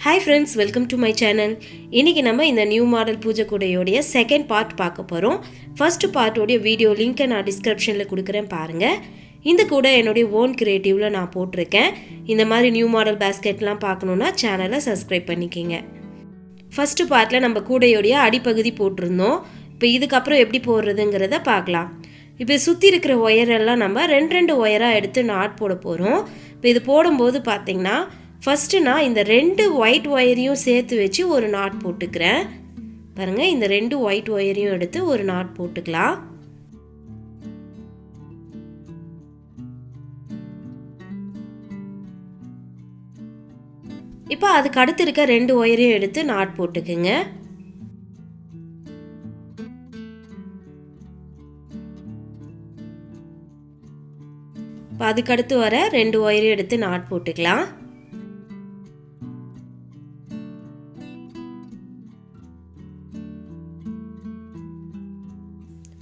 Hi friends, welcome to my channel. இன்னைக்கு நம்ம இந்த நியூ மாடல் பூஜை கூடையோட செகண்ட் பார்ட் பார்க்க போறோம். ஃபர்ஸ்ட் பார்ட்டோட வீடியோ லிங்க் நான் டிஸ்கிரிப்ஷன்ல கொடுக்கிறேன் பாருங்க. இந்த கூடை என்னோட ஓன் கிரியேட்டிவ்ல நான் போட்டுருக்கேன். இந்த மாதிரி நியூ மாடல் பாஸ்கெட்லாம் பார்க்கணும்னா சேனலை சப்ஸ்கிரைப் பண்ணிக்கங்க. ஃபர்ஸ்ட் பார்ட்ல நம்ம கூடையோட அடிப்பகுதி போட்டுருந்தோம். இப்போ இதுக்கு அப்புறம் எப்படி போடுறதுங்கறத பார்க்கலாம். இப்போ சுத்தி இருக்கிற ஒயர் எல்லாம் நம்ம ரெண்டு ஒயரா எடுத்து நாட் போட போறோம். இப்போ இது போடும்போது பாத்தீங்கன்னா ஃபர்ஸ்ட் நான் இந்த ரெண்டு ஒயிட் ஒயரையும் சேர்த்து வச்சு ஒரு நாட் போட்டுக்கிறேன். பாருங்க, இந்த ரெண்டு ஒயிட் ஒயரையும் எடுத்து ஒரு நாட் போட்டுக்கலாம். இப்போ அதுக்கு அடுத்து இருக்க ரெண்டு ஒயரையும் எடுத்து நாட் போட்டுக்குங்க. இப்போ அதுக்கு அடுத்து வர ரெண்டு ஒயரையும் எடுத்து நாட் போட்டுக்கலாம்.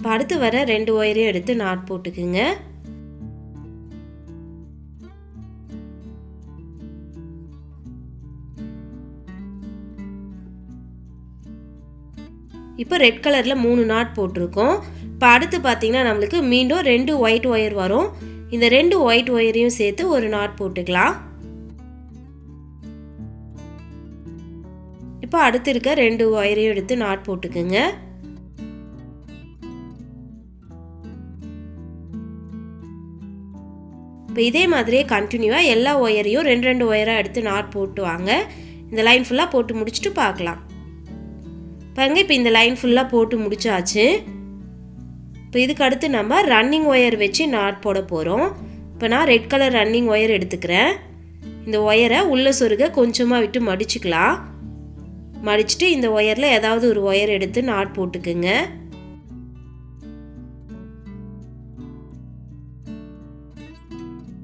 இப்போ அடுத்து வர ரெண்டு ஒயரையும் எடுத்து நாட் போட்டுக்குங்க. இப்போ ரெட் கலர்ல 3 நாட் போட்டிருக்கோம். இப்போ அடுத்து பார்த்தீங்கன்னா நம்மளுக்கு மீண்டும் ரெண்டு ஒயிட் ஒயர் வரும். இந்த ரெண்டு ஒயிட் ஒயரையும் சேர்த்து ஒரு நாட் போட்டுக்கலாம். இப்போ அடுத்து இருக்க ரெண்டு ஒயரையும் எடுத்து நாட் போட்டுக்குங்க. இப்போ இதே மாதிரியே கண்டினியூவாக எல்லா ஒயரையும் ரெண்டு ஒயராக எடுத்து நாட் போட்டு வாங்க. இந்த லைன் ஃபுல்லாக போட்டு முடிச்சுட்டு பார்க்கலாம். பாருங்க, இப்போ இந்த லைன் ஃபுல்லாக போட்டு முடிச்சாச்சு. இப்போ இதுக்கு அடுத்து நம்ம ரன்னிங் ஒயர் வச்சு நாட் போட போகிறோம். இப்போ நான் ரெட் கலர் ரன்னிங் ஒயர் எடுத்துக்கிறேன். இந்த ஒயரை உள்ள சொருக கொஞ்சமாக விட்டு மடிச்சுக்கலாம். மடிச்சுட்டு இந்த ஒயரில் ஏதாவது ஒரு ஒயர் எடுத்து நாட் போட்டுக்குங்க.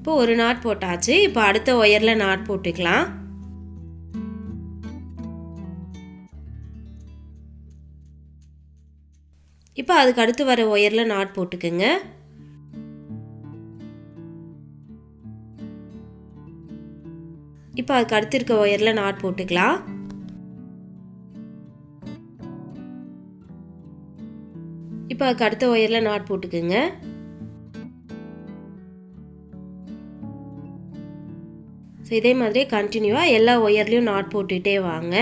இப்போ ஒரு நாட் போட்டாச்சு. இப்போ அடுத்த ஒயர்ல நாட் போட்டுக்கலாம். இப்போ அதுக்கு அடுத்து வர ஒயர்ல நாட் போட்டுக்குங்க. இப்போ அதுக்கு அடுத்து இருக்க ஒயர்ல நாட் போட்டுக்கலாம். இப்போ அதுக்கு அடுத்த ஒயர்ல நாட் போட்டுக்குங்க. ஸோ இதே மாதிரி கண்டினியூவாக எல்லா ஒயர்லையும் நாட் போட்டுகிட்டே வாங்க.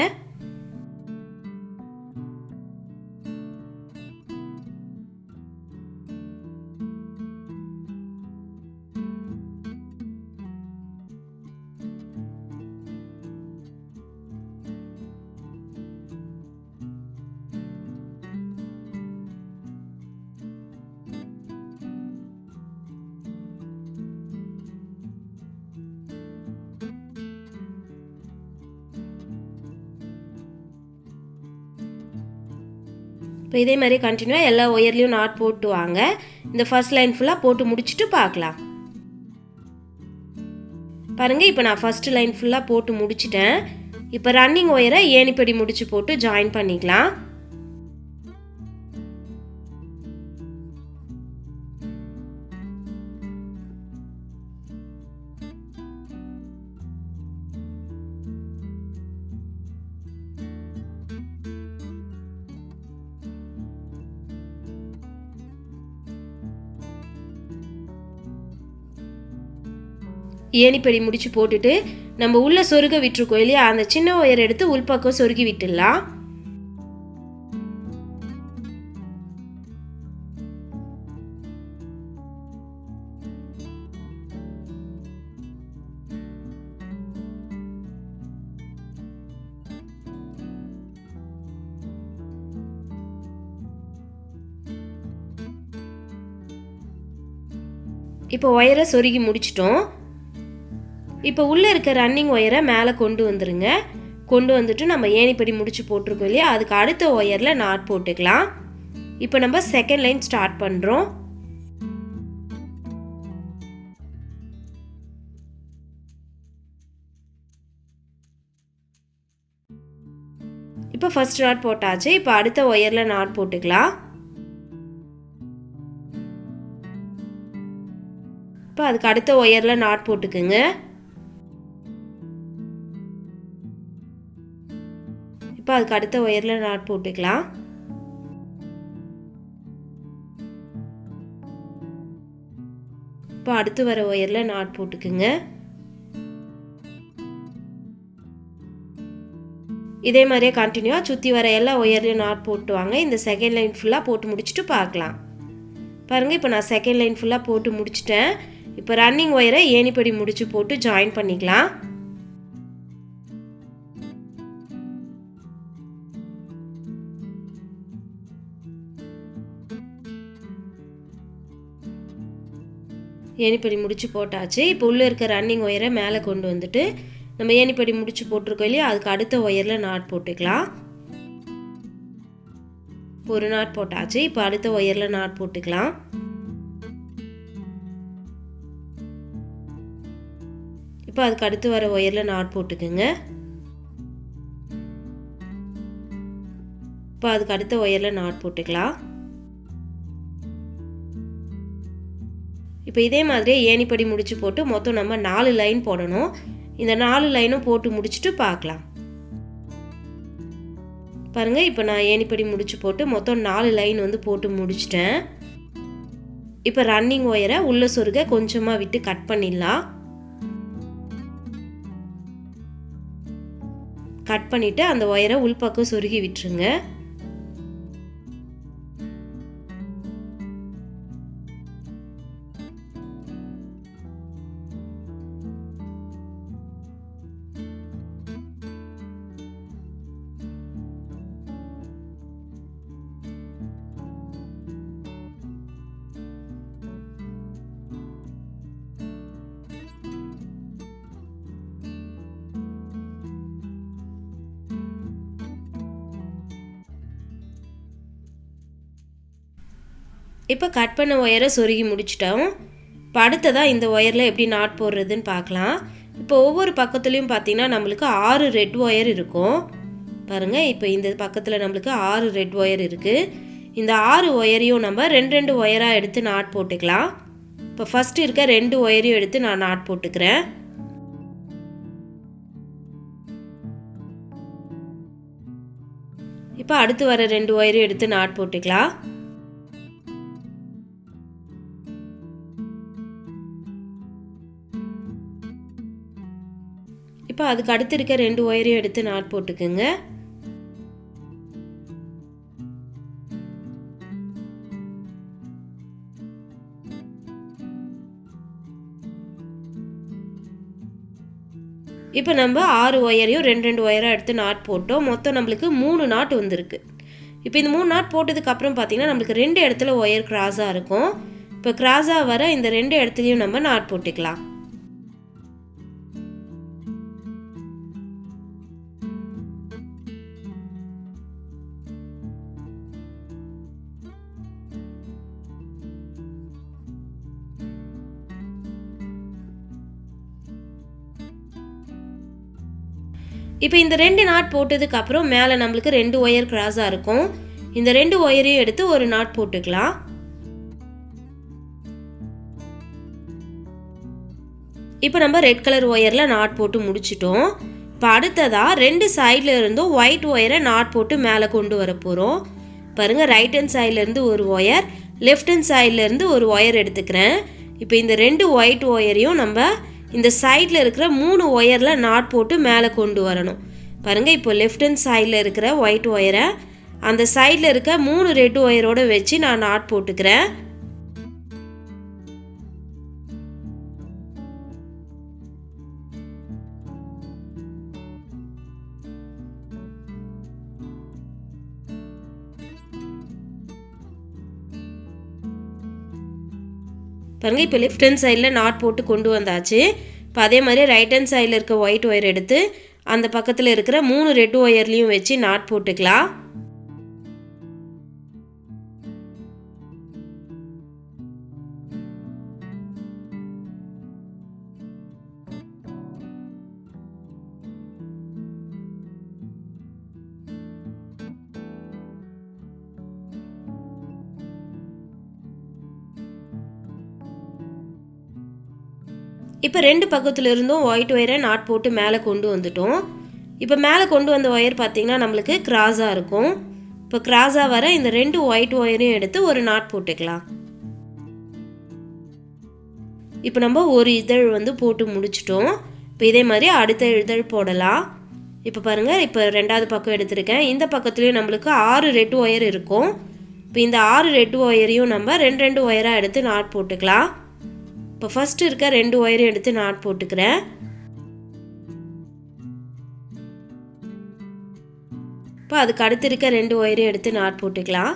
இப்போ இதே மாதிரி கண்டினியூவாக எல்லா ஒயர்லையும் நாட் போட்டு வாங்க. இந்த ஃபர்ஸ்ட் லைன் ஃபுல்லாக போட்டு முடிச்சுட்டு பார்க்கலாம். பாருங்க, இப்போ நான் ஃபர்ஸ்ட் லைன் ஃபுல்லாக போட்டு முடிச்சிட்டேன். இப்போ ரன்னிங் ஒயரை ஏணிப்படி முடிச்சு போட்டு ஜாயின் பண்ணிக்கலாம். ஏணிப்படி முடிச்சு போட்டுட்டு நம்ம உள்ள சொருக விட்டுருக்கோம் இல்லையா, அந்த சின்ன ஒயர் எடுத்து உள்பக்கம் சொருகி விட்டுடலாம். இப்போ ஒயரை சொருகி முடிச்சிட்டோம். இப்போ உள்ளே இருக்க ரன்னிங் ஒயரை மேலே கொண்டு வந்துருங்க. கொண்டு வந்துட்டு நம்ம ஏணிப்படி முடிச்சு போட்டிருக்கோம் இல்லையா, அதுக்கு அடுத்த ஒயரில் நாட் போட்டுக்கலாம். இப்போ நம்ம செகண்ட் லைன் ஸ்டார்ட் பண்ணுறோம். இப்போ ஃபர்ஸ்ட் நாட் போட்டாச்சு. இப்போ அடுத்த ஒயரில் நாட் போட்டுக்கலாம். இப்போ அதுக்கு அடுத்த ஒயரில் நாட் போட்டுக்குங்க. இப்போ அதுக்கு அடுத்த ஒயரில் நாட் போட்டுக்கலாம். இப்போ அடுத்து வர ஒயரில் நாட் போட்டுக்குங்க. இதே மாதிரியே கண்டினியூவாக சுற்றி வர எல்லா ஒயர்லையும் நாட் போட்டு வாங்க. இந்த செகண்ட் லைன் ஃபுல்லாக போட்டு முடிச்சுட்டு பார்க்கலாம். பாருங்கள், இப்போ நான் செகண்ட் லைன் ஃபுல்லாக போட்டு முடிச்சிட்டேன். இப்போ ரன்னிங் ஒயரை ஏணிப்படி முடிச்சு போட்டு ஜாயின் பண்ணிக்கலாம். ஏணிப்படி முடிச்சு போட்டாச்சு. இப்போ உள்ளே இருக்க ரன்னிங் ஒயரை மேலே கொண்டு வந்துட்டு நம்ம ஏணிப்படி முடிச்சு போட்டிருக்கோம் இல்லையா, அதுக்கு அடுத்த ஒயரில் நாட் போட்டுக்கலாம். ஒரு நாட் போட்டாச்சு. இப்போ அடுத்த ஒயரில் நாட் போட்டுக்கலாம். இப்போ அதுக்கு அடுத்து வர ஒயரில் நாட் போட்டுக்குங்க. இப்போ அதுக்கு அடுத்த ஒயரில் நாட் போட்டுக்கலாம். இப்போ இதே மாதிரியே ஏணிப்படி முடிச்சு போட்டு மொத்தம் நம்ம 4 லைன் போடணும். இந்த 4 லைனும் போட்டு முடிச்சுட்டு பார்க்கலாம். பாருங்கள், இப்போ நான் ஏணிப்படி முடிச்சு போட்டு மொத்தம் 4 லைன் வந்து போட்டு முடிச்சிட்டேன். இப்போ ரன்னிங் ஒயரை உள்ள சொருக கொஞ்சமாக விட்டு கட் பண்ணிடலாம். கட் பண்ணிவிட்டு அந்த ஒயரை உள்பக்கம் சொருகி விட்டுருங்க. இப்போ கட் பண்ண ஒயரை சொருகி முடிச்சிட்டோம். இப்போ அடுத்ததாக இந்த ஒயரில் எப்படி நாட் போடுறதுன்னு பார்க்கலாம். இப்போ ஒவ்வொரு பக்கத்துலேயும் பார்த்தீங்கன்னா நம்மளுக்கு 6 ரெட் ஒயர் இருக்கும். பாருங்கள், இப்போ இந்த பக்கத்தில் நம்மளுக்கு 6 ரெட் ஒயர் இருக்குது. இந்த 6 ஒயரையும் நம்ம 2 ஒயராக எடுத்து நாட் போட்டுக்கலாம். இப்போ ஃபஸ்ட்டு இருக்க 2 ஒயரையும் எடுத்து நான் நாட் போட்டுக்கிறேன். இப்போ அடுத்து வர 2 ஒயரையும் எடுத்து நாட் போட்டுக்கலாம். இப்போ அதுக்கு அடுத்து இருக்க 2 ஒயரையும் எடுத்து நாட் போட்டுக்குங்க. இப்போ நம்ம 6 ஒயரையும் 2 ஒயராக எடுத்து நாட் போட்டோம். மொத்தம் நம்மளுக்கு 3 நாட் வந்திருக்கு. இப்போ இந்த 3 நாட் போட்டதுக்கப்புறம் பார்த்தீங்கன்னா நம்மளுக்கு 2 இடத்துல ஒயர் கிராஸாக இருக்கும். இப்போ கிராஸாக வர இந்த 2 இடத்துலையும் நம்ம நாட் போட்டுக்கலாம். இப்போ இந்த 2 நாட் போட்டதுக்கு அப்புறம் மேலே நம்மளுக்கு 2 ஒயர் கிராஸாக இருக்கும். இந்த 2 ஒயரையும் எடுத்து ஒரு நாட் போட்டுக்கலாம். இப்போ நம்ம ரெட் கலர் ஒயரில் நாட் போட்டு முடிச்சிட்டோம். இப்போ அடுத்ததாக 2 சைடில் இருந்தும் ஒயிட் ஒயரை நாட் போட்டு மேலே கொண்டு வர போகிறோம். பாருங்கள், ரைட் ஹேண்ட் சைட்லேருந்து ஒரு ஒயர், லெஃப்ட் ஹேண்ட் சைட்லேருந்து ஒரு ஒயர் எடுத்துக்கிறேன். இப்போ இந்த 2 ஒயிட் ஒயரையும் நம்ம இந்த சைடில் இருக்கிற 3 ஒயரில் நாட் போட்டு மேலே கொண்டு வரணும். பாருங்கள், இப்போ லெஃப்ட் ஹேண்ட் சைடில் இருக்கிற ஒயிட் ஒயரை அந்த சைடில் இருக்க 3 ரெட் ஒயரோடு வச்சு நான் நாட் போட்டுக்கிறேன். பாருங்கள், இப்போ லெஃப்ட் ஹேண்ட் சைடில் நாட் போட்டு கொண்டு வந்தாச்சு. இப்போ அதே மாதிரி ரைட் ஹேண்ட் சைடில் இருக்க ஒயிட் ஒயர் எடுத்து அந்த பக்கத்தில் இருக்கிற 3 ரெட் ஒயர்லையும் வச்சு நாட் போட்டுக்கலாம். இப்போ 2 பக்கத்துல இருந்தும் ஒயிட் ஒயரை நாட் போட்டு மேலே கொண்டு வந்துட்டோம். இப்போ மேலே கொண்டு வந்த ஒயர் பார்த்திங்கன்னா நம்மளுக்கு கிராஸாக இருக்கும். இப்போ கிராஸாக வர இந்த 2 ஒயிட் ஒயரையும் எடுத்து ஒரு நாட் போட்டுக்கலாம். இப்போ நம்ம ஒரு இதழ் வந்து போட்டு முடிச்சிட்டோம். இப்போ இதே மாதிரி அடுத்த இதழ் போடலாம். இப்போ பாருங்கள், இப்போ 2வது பக்கம் எடுத்திருக்கேன். இந்த பக்கத்துலேயும் நம்மளுக்கு 6 ரெட் ஒயர் இருக்கும். இப்போ இந்த 6 ரெட் ஒயரையும் நம்ம 2 ஒயராக எடுத்து நாட் போட்டுக்கலாம். இப்போ ஃபஸ்ட்டு இருக்க 2 ஒயரையும் எடுத்து நாட் போட்டுக்கிறேன். இப்போ அதுக்கு அடுத்து இருக்க 2 ஒயரையும் எடுத்து நாட் போட்டுக்கலாம்.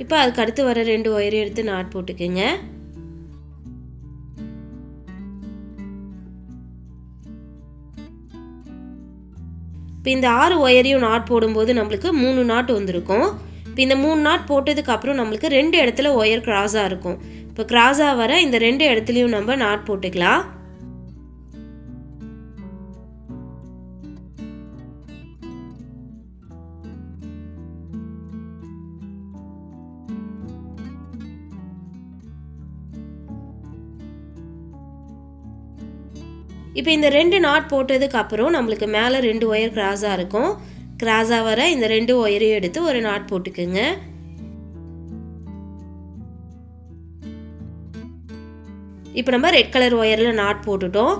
இப்போ அதுக்கு அடுத்து வர 2 ஒயரையும் எடுத்து நாட் போட்டுக்குங்க. இப்போ இந்த 6 ஒயரையும் நாட் போடும்போது நம்மளுக்கு 3 நாட் வந்திருக்கும். இப்போ இந்த 3 நாட் போட்டதுக்கு அப்புறம் நம்மளுக்கு 2 இடத்துல ஒயர் கிராஸாக இருக்கும். இப்போ கிராஸாக வர இந்த 2 இடத்துலையும் நம்ம நாட் போட்டுக்கலாம். இப்போ இந்த 2 நாட் போட்டதுக்கு அப்புறம் நம்மளுக்கு மேலே 2 ஒயர் கிராஸாக இருக்கும். கிராஸாக வர இந்த 2 ஒயரையும் எடுத்து ஒரு நாட் போட்டுக்குங்க. இப்போ நம்ம ரெட் கலர் ஒயரில் நாட் போட்டுட்டோம்.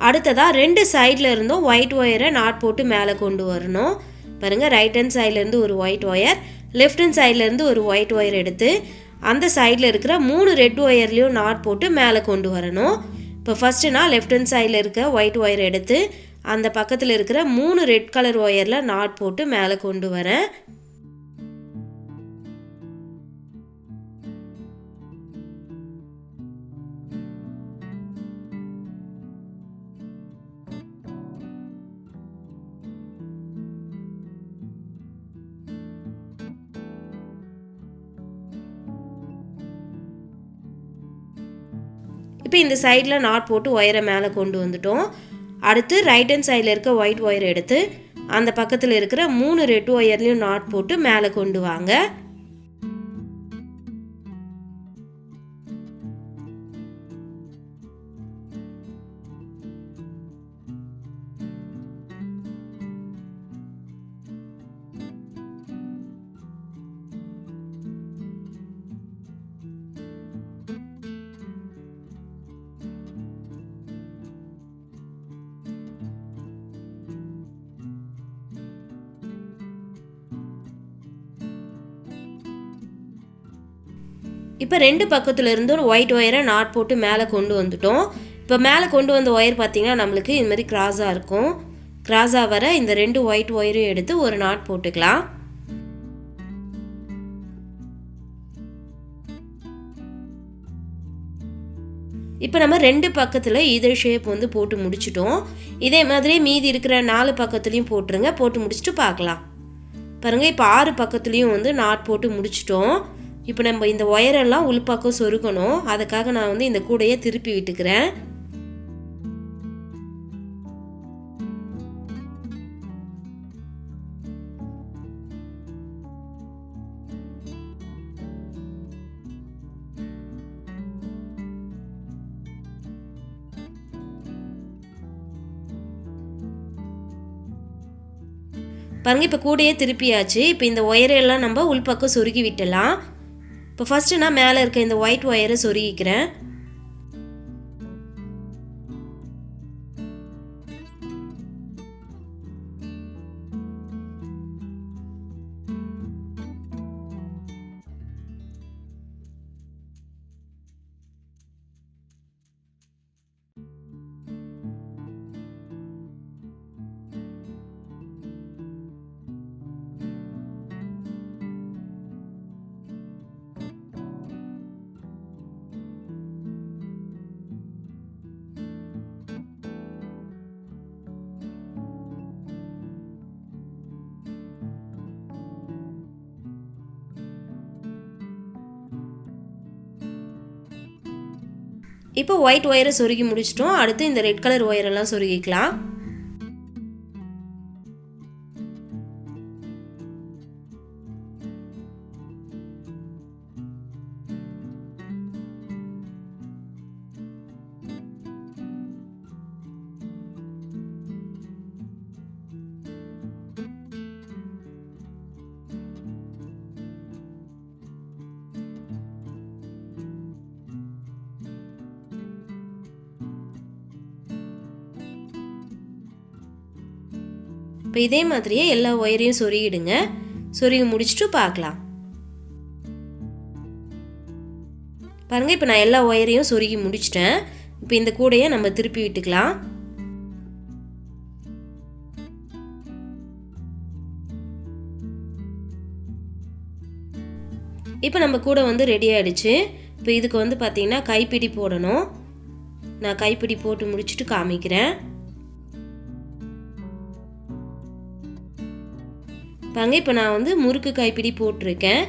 அடுத்ததாக 2 சைடில் இருந்தும் ஒயிட் ஒயரை நாட் போட்டு மேலே கொண்டு வரணும். பாருங்கள், ரைட் ஹேண்ட் சைட்லேருந்து ஒரு ஒயிட் ஒயர், லெஃப்ட் ஹேண்ட் சைட்லேருந்து ஒரு ஒயிட் ஒயர் எடுத்து அந்த சைடில் இருக்கிற 3 ரெட் ஒயர்லேயும் நாட் போட்டு மேலே கொண்டு வரணும். இப்போ ஃபஸ்ட்டு நான் லெஃப்ட் ஹேண்ட் சைடில் இருக்க ஒயிட் ஒயர் எடுத்து அந்த பக்கத்தில் இருக்கிற 3 ரெட் கலர் ஒயரில் நாட் போட்டு மேலே கொண்டு வரேன். இப்போ இந்த சைடில் நாட் போட்டு ஒயரை மேலே கொண்டு வந்துட்டோம். அடுத்து ரைட் ஹேண்ட் சைடில் இருக்க ஒயிட் ஒயர் எடுத்து அந்த பக்கத்தில் இருக்கிற 3 ரெட் ஒயர்லையும் நாட் போட்டு மேலே கொண்டு வாங்க. இப்போ 2 பக்கத்துல இருந்து ஒரு ஒயிட் ஒயரை நாட் போட்டு மேலே கொண்டு வந்துட்டோம். இப்போ மேலே கொண்டு வந்த ஒயர் பார்த்திங்கன்னா நம்மளுக்கு இந்த மாதிரி கிராஸாக இருக்கும். கிராஸாக வர இந்த 2 ஒயிட் ஒயரையும் எடுத்து ஒரு நாட் போட்டுக்கலாம். இப்போ நம்ம 2 பக்கத்தில் இதழ் ஷேப் வந்து போட்டு முடிச்சிட்டோம். இதே மாதிரி மீதி இருக்கிற 4 பக்கத்துலேயும் போட்டுருங்க. போட்டு முடிச்சுட்டு பார்க்கலாம். பாருங்கள், இப்போ 6 பக்கத்துலேயும் வந்து நாட் போட்டு முடிச்சிட்டோம். இப்போ நம்ம இந்த ஒயரெல்லாம் உள்பக்கம் சொருகணும். அதுக்காக நான் வந்து இந்த கூடையை திருப்பி விட்டுக்கிறேன். பாருங்கள், இப்போ கூடையே திருப்பியாச்சு. இப்போ இந்த ஒயரெல்லாம் நம்ம உள்பக்கம் சொருகி விட்டலாம். இப்போ ஃபஸ்ட்டு நான் மேலே இருக்க இந்த ஒயிட் ஒயரை சொருகிக்கிறேன். இப்போ ஒயிட் ஒயரை சொருகி முடிச்சிட்டோம். அடுத்து இந்த ரெட் கலர் ஒயரெல்லாம் சொருகிக்கலாம். இப்போ இதே மாதிரியே எல்லா ஒயரையும் சொருகிடுங்க. சொருகி முடிச்சுட்டு பார்க்கலாம். பாருங்கள், இப்போ நான் எல்லா ஒயரையும் சொருகி முடிச்சிட்டேன். இப்போ இந்த கூடையை நம்ம திருப்பி விட்டுக்கலாம். இப்போ நம்ம கூடை வந்து ரெடி ஆகிடுச்சு. இப்போ இதுக்கு வந்து பார்த்திங்கன்னா கைப்பிடி போடணும். நான் கைப்பிடி போட்டு முடிச்சுட்டு காமிக்கிறேன். பாருங்க, இப்போ நான் வந்து முறுக்கு கைப்பிடி போட்டிருக்கேன்.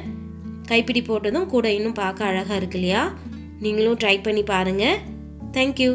கைப்பிடி போட்டதும் கூட இன்னும் பார்க்க அழகாக இருக்கு இல்லையா? நீங்களும் ட்ரை பண்ணி பாருங்கள். தேங்க்யூ.